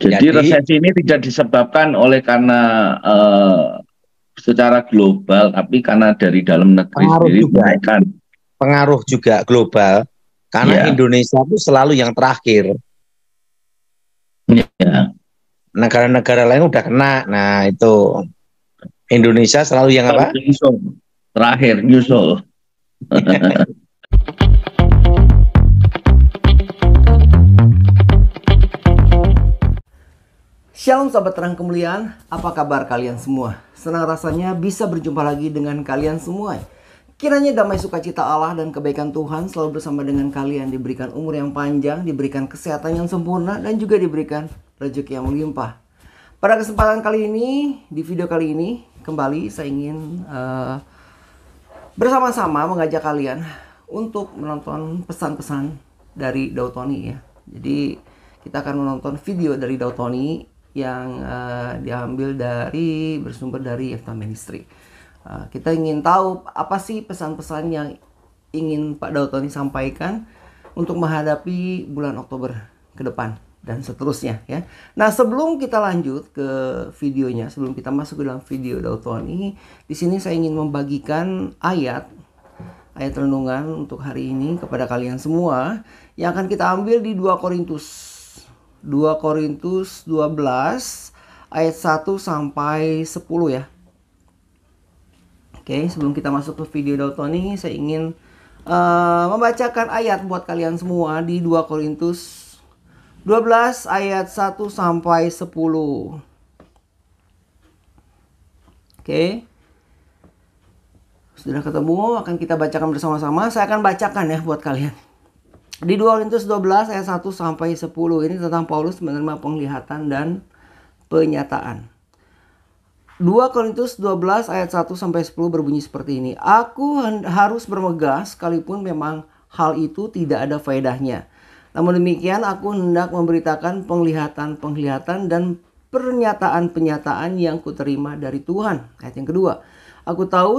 Jadi resesi ini tidak disebabkan oleh karena secara global, tapi karena dari dalam negeri sendiri menaikkan. Pengaruh juga global, karena Indonesia itu selalu yang terakhir. Negara-negara lain udah kena, nah itu Indonesia selalu yang apa? Terakhir nyusul. Shalom sahabat terang kemuliaan, apa kabar kalian semua? Senang rasanya bisa berjumpa lagi dengan kalian semua. Kiranya damai sukacita Allah dan kebaikan Tuhan selalu bersama dengan kalian. Diberikan umur yang panjang, diberikan kesehatan yang sempurna, dan juga diberikan rezeki yang melimpah. Pada kesempatan kali ini, di video kali ini, kembali saya ingin bersama-sama mengajak kalian untuk menonton pesan-pesan dari Daud Tony ya. Jadi kita akan menonton video dari Daud Tony yang bersumber dari Yefta Ministry. Kita ingin tahu apa sih pesan-pesan yang ingin Pak Daud Tony sampaikan untuk menghadapi bulan Oktober ke depan dan seterusnya ya. Nah, sebelum kita lanjut ke videonya, sebelum kita masuk ke dalam video Daud Tony, di sini saya ingin membagikan ayat renungan untuk hari ini kepada kalian semua yang akan kita ambil di 2 Korintus 12 ayat 1 sampai 10 ya. Oke, sebelum kita masuk ke video Daud Tony, saya ingin membacakan ayat buat kalian semua di 2 Korintus 12 ayat 1 sampai 10. Oke. Sudah ketemu, akan kita bacakan bersama-sama. Saya akan bacakan ya buat kalian. Di 2 Korintus 12 ayat 1 sampai 10 ini tentang Paulus menerima penglihatan dan penyataan. 2 Korintus 12 ayat 1 sampai 10 berbunyi seperti ini. Aku harus bermegah sekalipun memang hal itu tidak ada faedahnya. Namun demikian aku hendak memberitakan penglihatan-penglihatan dan pernyataan-pernyataan yang kuterima dari Tuhan. Ayat yang kedua. Aku tahu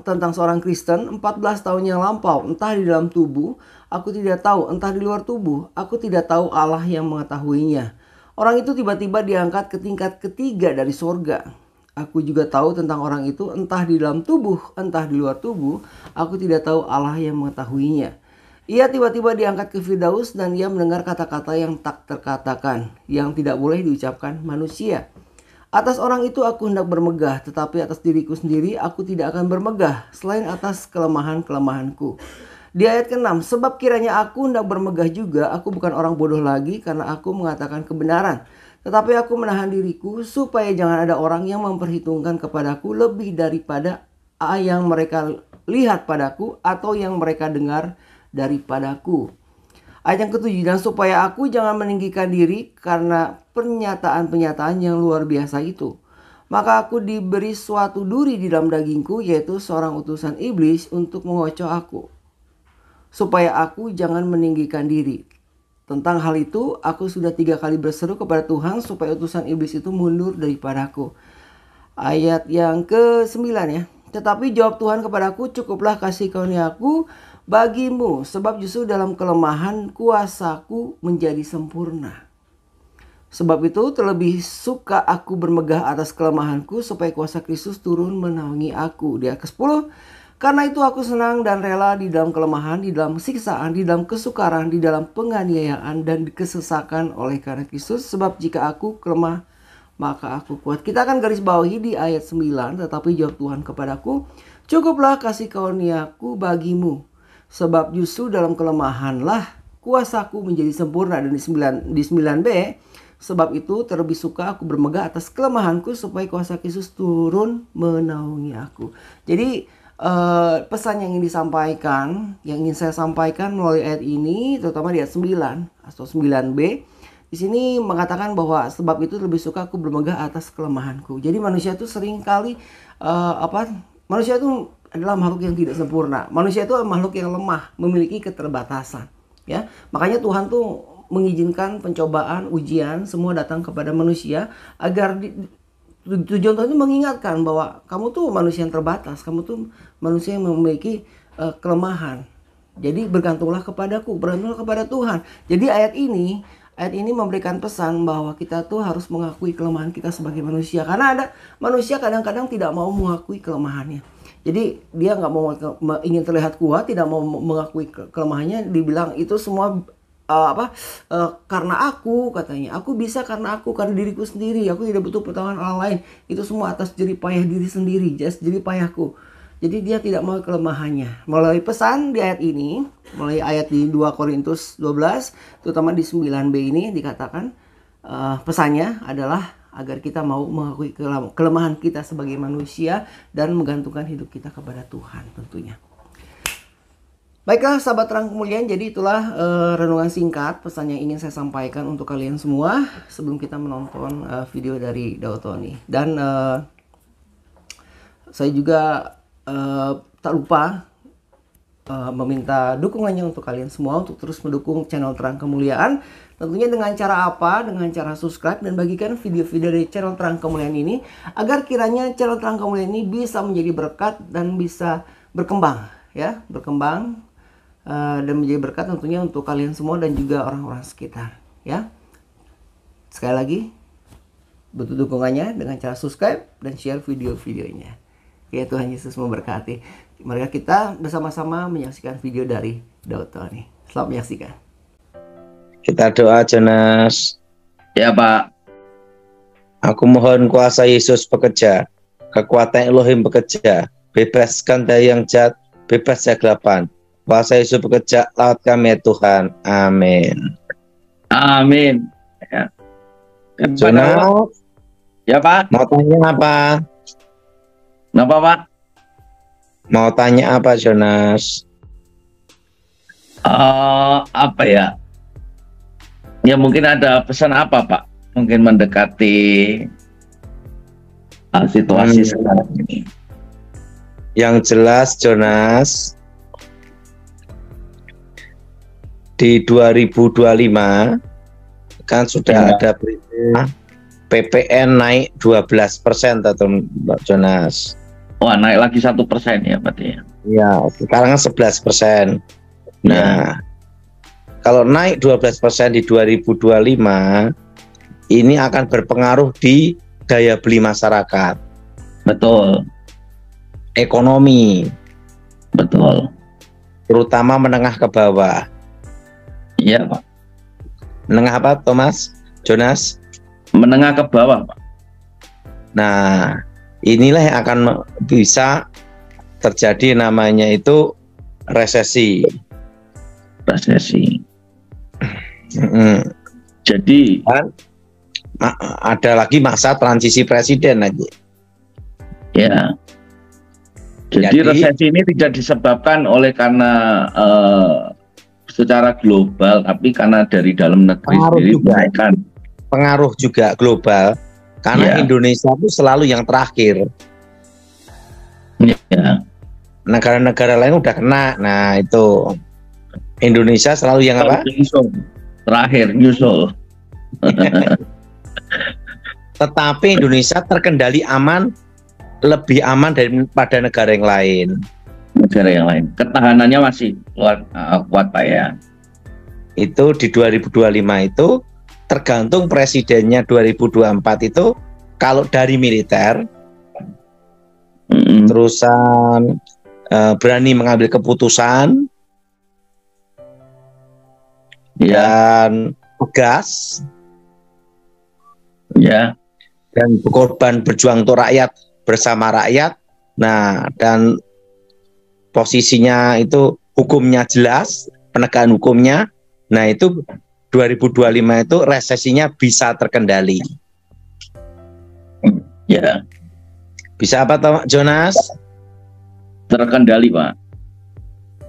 tentang seorang Kristen 14 tahun yang lampau, entah di dalam tubuh, aku tidak tahu, entah di luar tubuh, aku tidak tahu Allah yang mengetahuinya. Orang itu tiba-tiba diangkat ke tingkat ketiga dari sorga. Aku juga tahu tentang orang itu entah di dalam tubuh, entah di luar tubuh, aku tidak tahu Allah yang mengetahuinya. Ia tiba-tiba diangkat ke Firdaus dan ia mendengar kata-kata yang tak terkatakan, yang tidak boleh diucapkan manusia. Atas orang itu aku hendak bermegah, tetapi atas diriku sendiri aku tidak akan bermegah, selain atas kelemahan-kelemahanku. Di ayat ke-6, sebab kiranya aku hendak bermegah juga, aku bukan orang bodoh lagi karena aku mengatakan kebenaran. Tetapi aku menahan diriku supaya jangan ada orang yang memperhitungkan kepadaku lebih daripada yang mereka lihat padaku atau yang mereka dengar daripadaku. Ayat yang ke-7, dan supaya aku jangan meninggikan diri karena pernyataan-pernyataan yang luar biasa itu. Maka aku diberi suatu duri di dalam dagingku, yaitu seorang utusan iblis untuk mengocok aku. Supaya aku jangan meninggikan diri. Tentang hal itu, aku sudah 3 kali berseru kepada Tuhan supaya utusan iblis itu mundur daripadaku. Ayat yang ke-9 ya. Tetapi jawab Tuhan kepadaku, cukuplah kasih karuniaku bagimu, sebab justru dalam kelemahan kuasaku menjadi sempurna. Sebab itu terlebih suka aku bermegah atas kelemahanku, supaya kuasa Kristus turun menaungi aku. Di ayat ke-10, karena itu aku senang dan rela di dalam kelemahan, di dalam siksaan, di dalam kesukaran, di dalam penganiayaan dan kesesakan oleh karena Kristus. Sebab jika aku lemah, maka aku kuat. Kita akan garis bawahi di ayat 9. Tetapi jawab Tuhan kepadaku, cukuplah kasih karuniaku bagimu. Sebab justru dalam kelemahanlah kuasaku menjadi sempurna. Dan di 9b, sebab itu terlebih suka aku bermegah atas kelemahanku, supaya kuasa Kristus turun menaungi aku. Jadi pesan yang ingin saya sampaikan melalui ayat ini, terutama di ayat 9 atau 9b, di sini mengatakan bahwa sebab itu lebih suka aku bermegah atas kelemahanku. Jadi manusia itu sering kali manusia itu adalah makhluk yang tidak sempurna. Manusia itu makhluk yang lemah, memiliki keterbatasan. Ya, makanya Tuhan tuh mengizinkan pencobaan, ujian semua datang kepada manusia agar tujuan Tuhan itu mengingatkan bahwa kamu tuh manusia yang terbatas, kamu tuh manusia yang memiliki kelemahan. Jadi bergantunglah kepadaku, bergantunglah kepada Tuhan. Jadi ayat ini Ayat ini memberikan pesan bahwa kita tuh harus mengakui kelemahan kita sebagai manusia. Karena ada manusia kadang-kadang tidak mau mengakui kelemahannya. Jadi dia nggak mau ingin terlihat kuat, tidak mau mengakui kelemahannya. Dibilang itu semua karena aku, katanya. Aku bisa karena diriku sendiri. Aku tidak butuh pertolongan orang lain. Itu semua atas jerih payah diri sendiri, jerih payahku. Jadi dia tidak mau kelemahannya. Melalui pesan di ayat ini, melalui ayat di 2 Korintus 12, terutama di 9b ini dikatakan pesannya adalah agar kita mau mengakui kelemahan kita sebagai manusia dan menggantungkan hidup kita kepada Tuhan tentunya. Baiklah sahabat terang kemuliaan, jadi itulah renungan singkat pesan yang ingin saya sampaikan untuk kalian semua sebelum kita menonton video dari Daud Tony. Dan saya juga tak lupa meminta dukungannya untuk kalian semua untuk terus mendukung channel Terang Kemuliaan. Tentunya dengan cara apa? Dengan cara subscribe dan bagikan video-video dari channel Terang Kemuliaan ini agar kiranya channel Terang Kemuliaan ini bisa menjadi berkat dan bisa berkembang, ya, berkembang dan menjadi berkat tentunya untuk kalian semua dan juga orang-orang sekitar, ya. Sekali lagi butuh dukungannya dengan cara subscribe dan share video-videonya. Ya, Tuhan Yesus memberkati. Mari kita bersama-sama menyaksikan video dari Daud Tony. Selamat menyaksikan. Kita doa, Jonas. Ya, Pak. Aku mohon kuasa Yesus bekerja, kekuatan Elohim bekerja, bebaskan dari yang jahat, bebas dari kegelapan. Kuasa Yesus bekerja, lawat kami ya Tuhan. Amin. Amin. Ya. Jonas. Ya, Pak. Mau tanya apa? Kenapa, Pak? Mau tanya apa, Jonas? Apa ya? Ya mungkin ada pesan apa, Pak? Mungkin mendekati situasi sekarang ini. Yang jelas, Jonas, di 2025 kan sudah ada berita PPN naik 12%, atau Mbak Jonas. Wah, naik lagi 1% ya, berarti ya? Ya, sekarang kan 11%. Nah, kalau naik 12% di 2025, ini akan berpengaruh di daya beli masyarakat. Betul. Ekonomi. Betul. Terutama menengah ke bawah. Iya, Pak. Menengah apa, Thomas? Jonas? Menengah ke bawah, Pak. Nah, inilah yang akan bisa terjadi, namanya itu resesi. Resesi. Jadi ada lagi masa transisi presiden lagi. Ya. Jadi resesi ini tidak disebabkan oleh karena secara global, tapi karena dari dalam negeri sendiri menaikkan. Pengaruh juga global. Karena Indonesia itu selalu yang terakhir. Ya. Negara-negara lain udah kena. Nah, itu Indonesia selalu yang apa? Terakhir nyusul. Tetapi Indonesia terkendali aman, lebih aman daripada negara yang lain. Negara yang lain. Ketahanannya masih kuat, Pak, ya. Itu di 2025 itu tergantung presidennya 2024 itu, kalau dari militer terusan berani mengambil keputusan dan tegas dan berkorban berjuang untuk rakyat bersama rakyat. Nah, dan posisinya itu hukumnya jelas, penegakan hukumnya. Nah, itu 2025 itu resesinya bisa terkendali. Ya. Bisa apa, Jonas? Terkendali, Pak.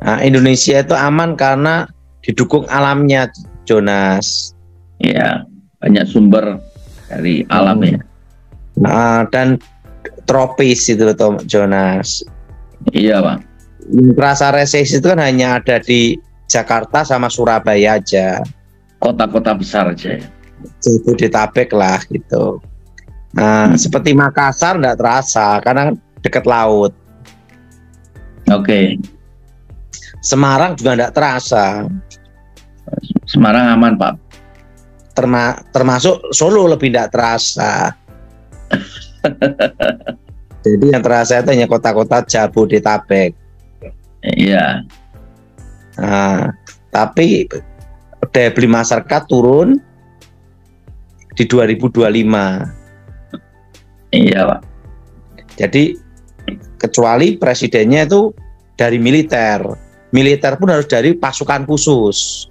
Nah, Indonesia itu aman karena didukung alamnya, Jonas. Ya, banyak sumber dari alamnya. Dan tropis itu, Jonas. Iya, Pak. Rasa resesi itu kan hanya ada di Jakarta sama Surabaya aja. Kota-kota besar aja. Jabodetabek lah gitu. Nah, seperti Makassar enggak terasa karena dekat laut. Oke. Semarang juga enggak terasa. Semarang aman, Pak. termasuk Solo lebih tidak terasa. Jadi yang terasa itu hanya kota-kota Jabodetabek. Iya. Nah, tapi daya beli masyarakat turun di 2025. Iya, Pak. Jadi kecuali presidennya itu dari militer. Militer pun harus dari pasukan khusus.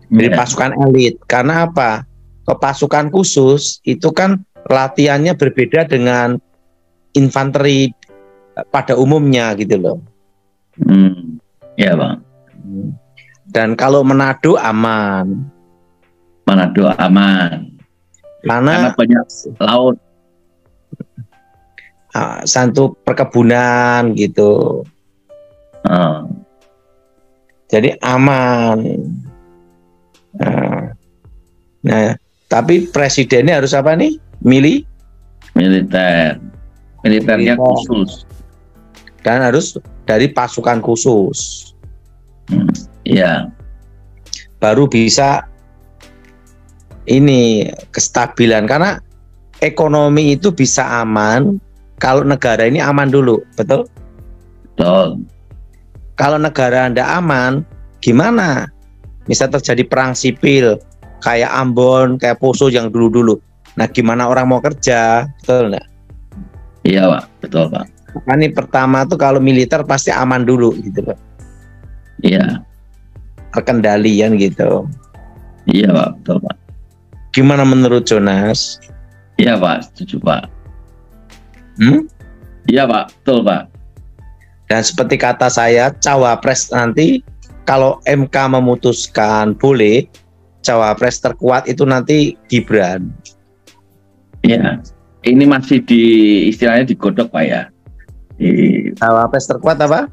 Dari pasukan elit. Karena apa? Ke pasukan khusus itu kan latihannya berbeda dengan infanteri pada umumnya gitu loh. Iya, Bang. Dan kalau Manado aman. Manado aman. Karena banyak laut. Santu perkebunan gitu. Jadi aman. Nah, tapi presidennya harus apa nih? Militer. Militernya khusus. Dan harus dari pasukan khusus. Iya. Baru bisa ini kestabilan, karena ekonomi itu bisa aman kalau negara ini aman dulu, betul? Betul. Kalau negara Anda aman, gimana? Bisa terjadi perang sipil kayak Ambon, kayak Poso yang dulu-dulu. Nah, gimana orang mau kerja, betul nggak? Iya, Pak, betul, Pak. Ini pertama tuh kalau militer pasti aman dulu, gitu Pak. Iya. Terkendalian gitu. Iya, Pak, betul, Pak. Gimana menurut Jonas? Iya, Pak, setuju, Pak. Iya, Pak, betul, Pak. Dan seperti kata saya, cawapres nanti kalau MK memutuskan boleh, cawapres terkuat itu nanti Gibran. Iya, ini masih istilahnya digodok, Pak ya. Cawapres terkuat apa?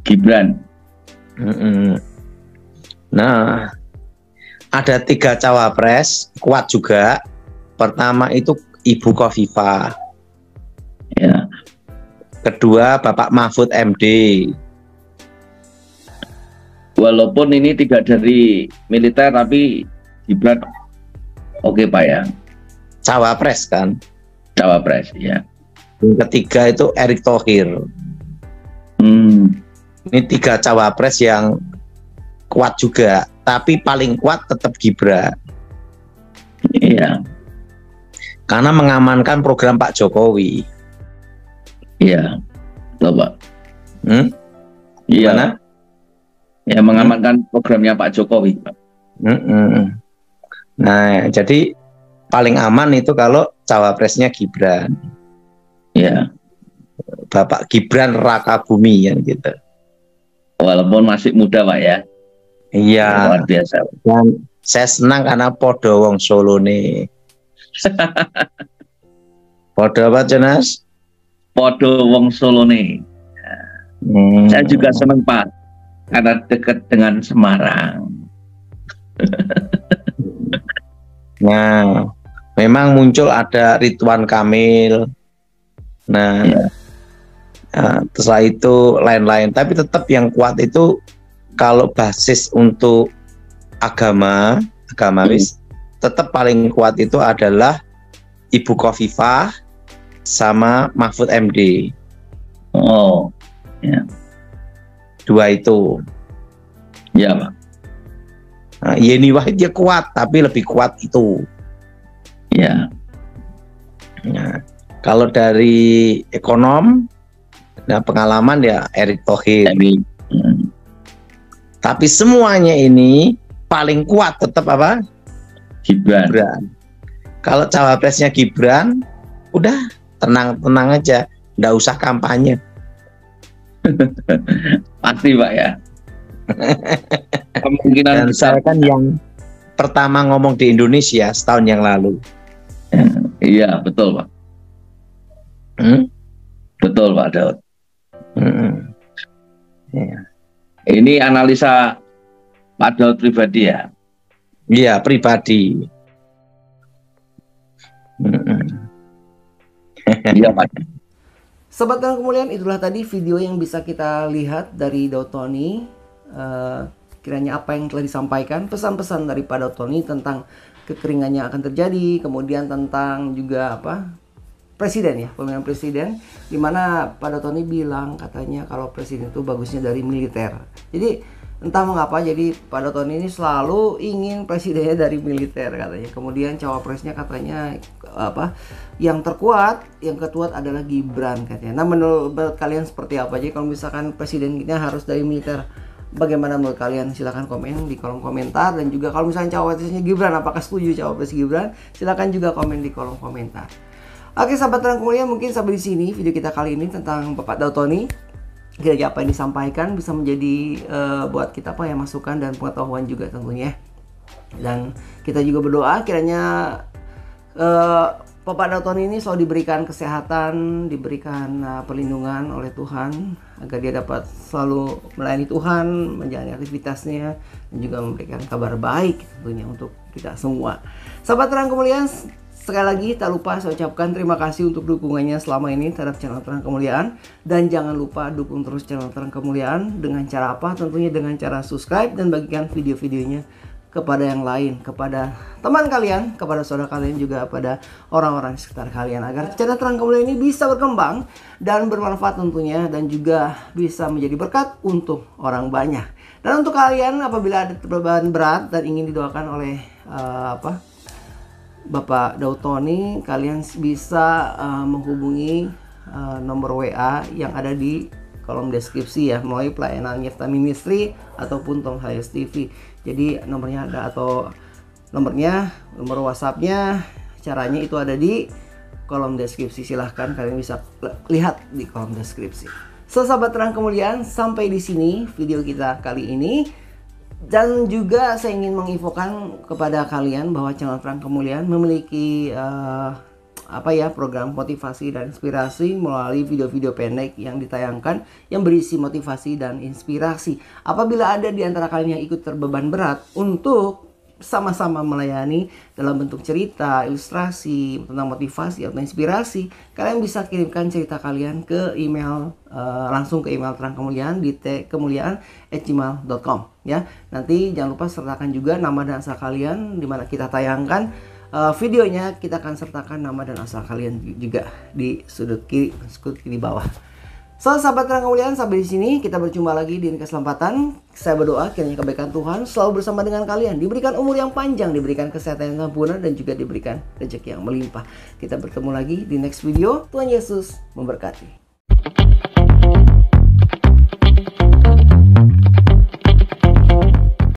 Gibran. Nah, ada 3 cawapres kuat juga. Pertama itu Ibu Khofifah. Ya. Kedua Bapak Mahfud MD. Walaupun ini tidak dari militer, tapi Gibran oke, Pak ya. Cawapres kan? Cawapres, ya. Yang ketiga itu Erick Thohir. Ini 3 cawapres yang kuat juga, tapi paling kuat tetap Gibran. Iya. Karena mengamankan program Pak Jokowi. Iya, betul, Pak. Gimana? Ya, mengamankan programnya Pak Jokowi, Pak. Nah, jadi paling aman itu kalau cawapresnya Gibran. Ya. Bapak Gibran Rakabumi yang gitu. Walaupun masih muda, Pak ya. Iya. Luar biasa. Dan saya senang karena podo wong Solo nih. Podo apa, Jonas? Podo wong Solo nih. Saya juga senang, Pak, karena dekat dengan Semarang. Nah, memang muncul ada Ridwan Kamil. Nah, ya. Setelah itu lain-lain. Tapi tetap yang kuat itu kalau basis untuk agamamis, tetap paling kuat itu adalah Ibu Khofifah sama Mahfud MD. Oh, ya. 2 itu. Ya, Pak. Nah, Yeni Wahid dia kuat, tapi lebih kuat itu. Ya. Nah, kalau dari ekonom, nah pengalaman ya Erick Thohir. Tapi semuanya ini paling kuat tetap apa? Gibran. Kalau cawapresnya Gibran, udah tenang-tenang aja, nggak usah kampanye. Pasti, Pak ya. Kemungkinan Dan saya kan yang pertama ngomong di Indonesia setahun yang lalu. Iya, betul, Pak. Betul, Pak Daud. Ya. Ini analisa Pak Daud pribadi ya? Iya, pribadi. Iya, Pak. Sobat yang kemuliaan, itulah tadi video yang bisa kita lihat dari Daud Tony. kiranya apa yang telah disampaikan, pesan-pesan dari Pak Dautoni tentang kekeringan yang akan terjadi, kemudian tentang juga presiden ya, pemilihan presiden, dimana Pak Dautoni bilang katanya kalau presiden itu bagusnya dari militer. Jadi entah mengapa, jadi Pak Dautoni ini selalu ingin presidennya dari militer katanya. Kemudian cawapresnya katanya yang terkuat, yang ketuat adalah Gibran katanya. Nah, menurut kalian seperti apa? Jadi kalau misalkan presidennya harus dari militer, bagaimana menurut kalian? Silahkan komen di kolom komentar. Dan juga kalau misalnya cawapresnya Gibran, apakah setuju cawapres Gibran? Silahkan juga komen di kolom komentar. Oke sahabat Terang Kemuliaan, mungkin sampai di sini video kita kali ini tentang Bapak Dautoni. Kira-kira apa yang disampaikan bisa menjadi buat kita masukan dan pengetahuan juga tentunya. Dan kita juga berdoa kiranya Bapak Dautoni ini selalu diberikan kesehatan, diberikan perlindungan oleh Tuhan, agar dia dapat selalu melayani Tuhan, menjalani aktivitasnya, dan juga memberikan kabar baik tentunya untuk kita semua. Sahabat Terang Kemuliaan, sekali lagi tak lupa saya ucapkan terima kasih untuk dukungannya selama ini terhadap channel Terang Kemuliaan. Dan jangan lupa dukung terus channel Terang Kemuliaan. Dengan cara apa? Tentunya dengan cara subscribe dan bagikan video-videonya kepada yang lain, kepada teman kalian, kepada saudara kalian, juga pada orang-orang di sekitar kalian, agar channel Terang Kemuliaan ini bisa berkembang dan bermanfaat tentunya, dan juga bisa menjadi berkat untuk orang banyak. Dan untuk kalian apabila ada beban berat dan ingin didoakan oleh Bapak Dautoni, kalian bisa menghubungi nomor WA yang ada di kolom deskripsi ya, melalui pelayanan Yefta Ministry ataupun Tom Hayes TV. Jadi nomornya ada, atau nomor WhatsAppnya, caranya itu ada di kolom deskripsi. Silahkan kalian bisa lihat di kolom deskripsi. Sahabat Terang Kemuliaan, sampai di sini video kita kali ini. Dan juga saya ingin menginfokan kepada kalian bahwa channel Terang Kemuliaan memiliki program motivasi dan inspirasi melalui video-video pendek yang ditayangkan yang berisi motivasi dan inspirasi. Apabila ada di antara kalian yang ikut terbeban berat untuk sama-sama melayani dalam bentuk cerita, ilustrasi tentang motivasi atau inspirasi, kalian bisa kirimkan cerita kalian ke email, langsung ke email Terang Kemuliaan di tkemuliaan@gmail.com ya. Nanti jangan lupa sertakan juga nama dan asal kalian. Dimana kita tayangkan videonya, kita akan sertakan nama dan asal kalian juga di sudut kiri bawah. Sahabat Terang Kemuliaan, sampai di sini kita berjumpa lagi di kesempatan. Saya berdoa kiranya kebaikan Tuhan selalu bersama dengan kalian, diberikan umur yang panjang, diberikan kesehatan yang sempurna, dan juga diberikan rezeki yang melimpah. Kita bertemu lagi di next video. Tuhan Yesus memberkati.